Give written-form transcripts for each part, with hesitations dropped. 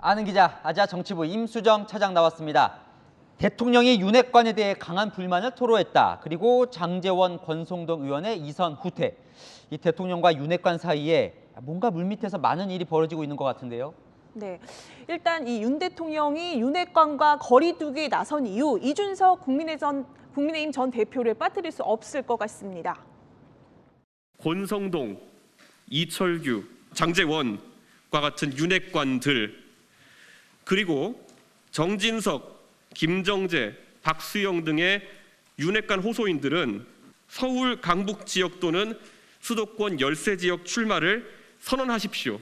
아는 기자, 아자 정치부 임수정 차장 나왔습니다. 대통령이 윤핵관에 대해 강한 불만을 토로했다. 그리고 장제원, 권성동 의원의 이선 후퇴. 이 대통령과 윤핵관 사이에 뭔가 물밑에서 많은 일이 벌어지고 있는 것 같은데요. 네, 일단 이 윤 대통령이 윤핵관과 거리 두기에 나선 이후 이준석 국민의힘 전 대표를 빠뜨릴 수 없을 것 같습니다. 권성동, 이철규, 장제원과 같은 윤핵관들, 그리고 정진석, 김정재, 박수영 등의 윤핵관 호소인들은 서울 강북 지역 또는 수도권 열세 지역 출마를 선언하십시오.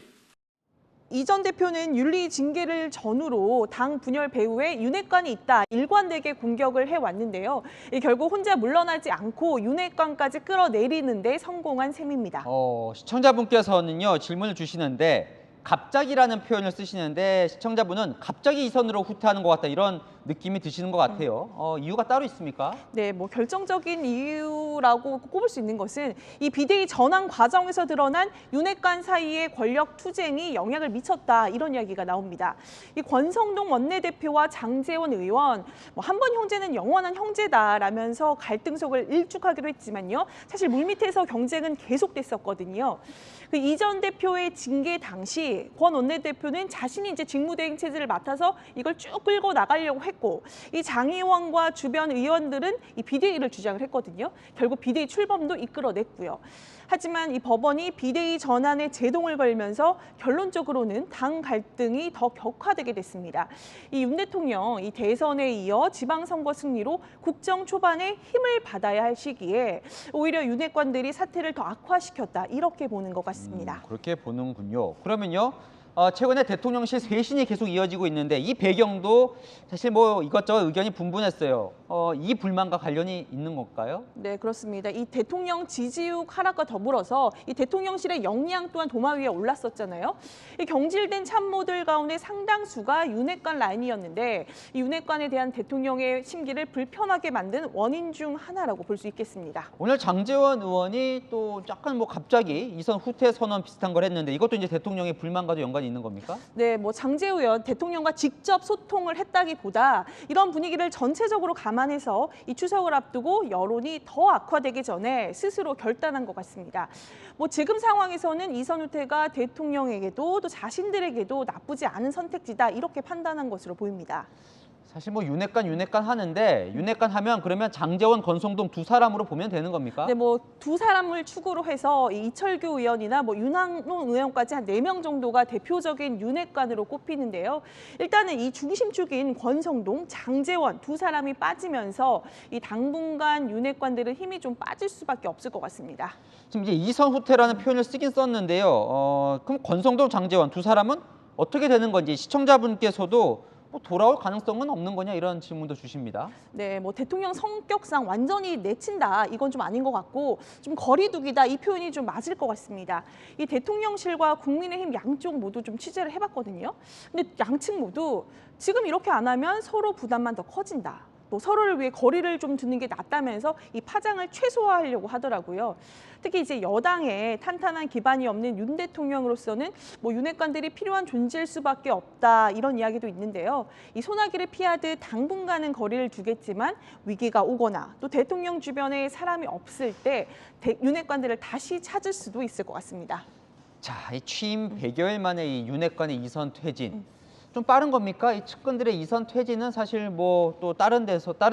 이 전 대표는 윤리 징계를 전후로 당 분열 배후에 윤핵관이 있다 일관되게 공격을 해왔는데요. 결국 혼자 물러나지 않고 윤핵관까지 끌어내리는 데 성공한 셈입니다. 시청자분께서는요 질문을 주시는데 갑자기라는 표현을 쓰시는데 시청자분은 갑자기 이 선으로 후퇴하는 것 같다 이런 느낌이 드시는 것 같아요. 이유가 따로 있습니까? 네, 뭐 결정적인 이유라고 꼽을 수 있는 것은 이 비대위 전환 과정에서 드러난 윤핵관 사이의 권력 투쟁이 영향을 미쳤다 이런 이야기가 나옵니다. 이 권성동 원내대표와 장제원 의원 한 번 형제는 영원한 형제다라면서 갈등 속을 일축하기로 했지만요. 사실 물밑에서 경쟁은 계속됐었거든요. 이 전 대표의 징계 당시 권 원내대표는 자신이 이제 직무대행 체제를 맡아서 이걸 쭉 끌고 나가려고 했고 이 장 의원과 주변 의원들은 이 비대위를 주장을 했거든요. 결국 비대위 출범도 이끌어냈고요. 하지만 이 법원이 비대위 전환에 제동을 걸면서 결론적으로는 당 갈등이 더 격화되게 됐습니다. 이 윤 대통령 이 대선에 이어 지방선거 승리로 국정 초반에 힘을 받아야 할 시기에 오히려 윤핵관들이 사태를 더 악화시켰다 이렇게 보는 것 같습니다. 그렇게 보는군요. 그러면요. 최근에 대통령실 쇄신이 계속 이어지고 있는데 이 배경도 사실 뭐 이것저것 의견이 분분했어요. 이 불만과 관련이 있는 건가요? 네, 그렇습니다. 이 대통령 지지율 하락과 더불어서 이 대통령실의 역량 또한 도마 위에 올랐었잖아요. 이 경질된 참모들 가운데 상당수가 윤핵관 라인이었는데 이 윤핵관에 대한 대통령의 심기를 불편하게 만든 원인 중 하나라고 볼 수 있겠습니다. 오늘 장제원 의원이 또 약간 뭐 갑자기 이선 후퇴 선언 비슷한 걸 했는데 이것도 이제 대통령의 불만과도 연관이 있는 겁니까? 네, 뭐 장제 의원 대통령과 직접 소통을 했다기보다 이런 분위기를 전체적으로 감안해서 이 추석을 앞두고 여론이 더 악화되기 전에 스스로 결단한 것 같습니다. 뭐 지금 상황에서는 이선 후퇴가 대통령에게도 또 자신들에게도 나쁘지 않은 선택지다 이렇게 판단한 것으로 보입니다. 사실 뭐 윤핵관 하는데 윤핵관 하면 그러면 장제원, 권성동 두 사람으로 보면 되는 겁니까? 네, 뭐 두 사람을 축으로 해서 이철규 의원이나 뭐 윤학론 의원까지 한 4명 정도가 대표적인 윤핵관으로 꼽히는데요. 일단은 이 중심축인 권성동, 장제원 두 사람이 빠지면서 이 당분간 윤핵관들은 힘이 좀 빠질 수밖에 없을 것 같습니다. 지금 이제 이선 후퇴라는 표현을 쓰긴 썼는데요. 그럼 권성동, 장제원 두 사람은 어떻게 되는 건지 시청자분께서도 뭐 돌아올 가능성은 없는 거냐 이런 질문도 주십니다. 네, 뭐 대통령 성격상 완전히 내친다 이건 좀 아닌 것 같고 좀 거리두기다 이 표현이 좀 맞을 것 같습니다. 이 대통령실과 국민의힘 양쪽 모두 좀 취재를 해봤거든요. 근데 양측 모두 지금 이렇게 안 하면 서로 부담만 더 커진다. 또 서로를 위해 거리를 좀 두는 게 낫다면서 이 파장을 최소화하려고 하더라고요. 특히 이제 여당에 탄탄한 기반이 없는 윤 대통령으로서는 뭐 윤핵관들이 필요한 존재일 수밖에 없다 이런 이야기도 있는데요. 이 소나기를 피하듯 당분간은 거리를 두겠지만 위기가 오거나 또 대통령 주변에 사람이 없을 때 윤핵관들을 다시 찾을 수도 있을 것 같습니다. 자, 이 취임 100여일 만에 이 윤핵관의 이선 퇴진. 좀 빠른 겁니까? 이 측근들의 이선 퇴진은 사실 뭐 또 다른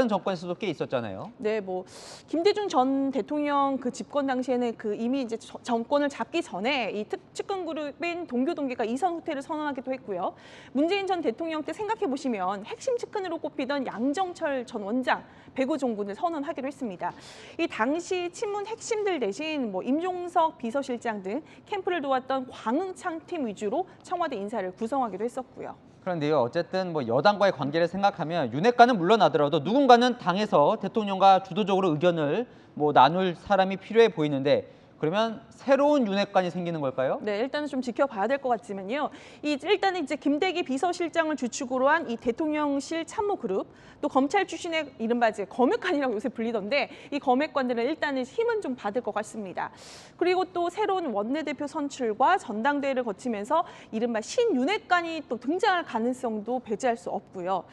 정권에서도 꽤 있었잖아요. 네, 뭐 김대중 전 대통령 그 집권 당시에는 그 이미 이제 정권을 잡기 전에 이 측근 그룹인 동교동계가 이선 후퇴를 선언하기도 했고요. 문재인 전 대통령 때 생각해 보시면 핵심 측근으로 꼽히던 양정철 전 원장 배구 종군을 선언하기로 했습니다. 이 당시 친문 핵심들 대신 뭐 임종석 비서실장 등 캠프를 도왔던 광흥창 팀 위주로 청와대 인사를 구성하기도 했었고요. 그런데요, 어쨌든 뭐 여당과의 관계를 생각하면 윤핵관은 물러나더라도 누군가는 당에서 대통령과 주도적으로 의견을 뭐 나눌 사람이 필요해 보이는데 그러면 새로운 윤핵관이 생기는 걸까요? 네, 일단은 좀 지켜봐야 될 것 같지만요. 일단은 이제 김대기 비서실장을 주축으로 한 이 대통령실 참모그룹, 또 검찰 출신의 이른바 이제 검핵관이라고 요새 불리던데 이 검핵관들은 일단은 힘은 좀 받을 것 같습니다. 그리고 또 새로운 원내대표 선출과 전당대회를 거치면서 이른바 신윤핵관이 또 등장할 가능성도 배제할 수 없고요.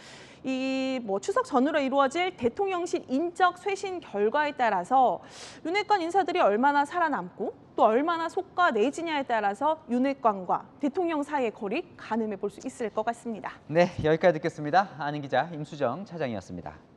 이 추석 전후로 이루어질 대통령실 인적 쇄신 결과에 따라서 윤핵관 인사들이 얼마나 살아남고 또 얼마나 속과내지냐에 따라서 윤핵관과 대통령 사이의 거리 가늠해 볼 수 있을 것 같습니다. 네, 여기까지 듣겠습니다. 아는 기자 임수정 차장이었습니다.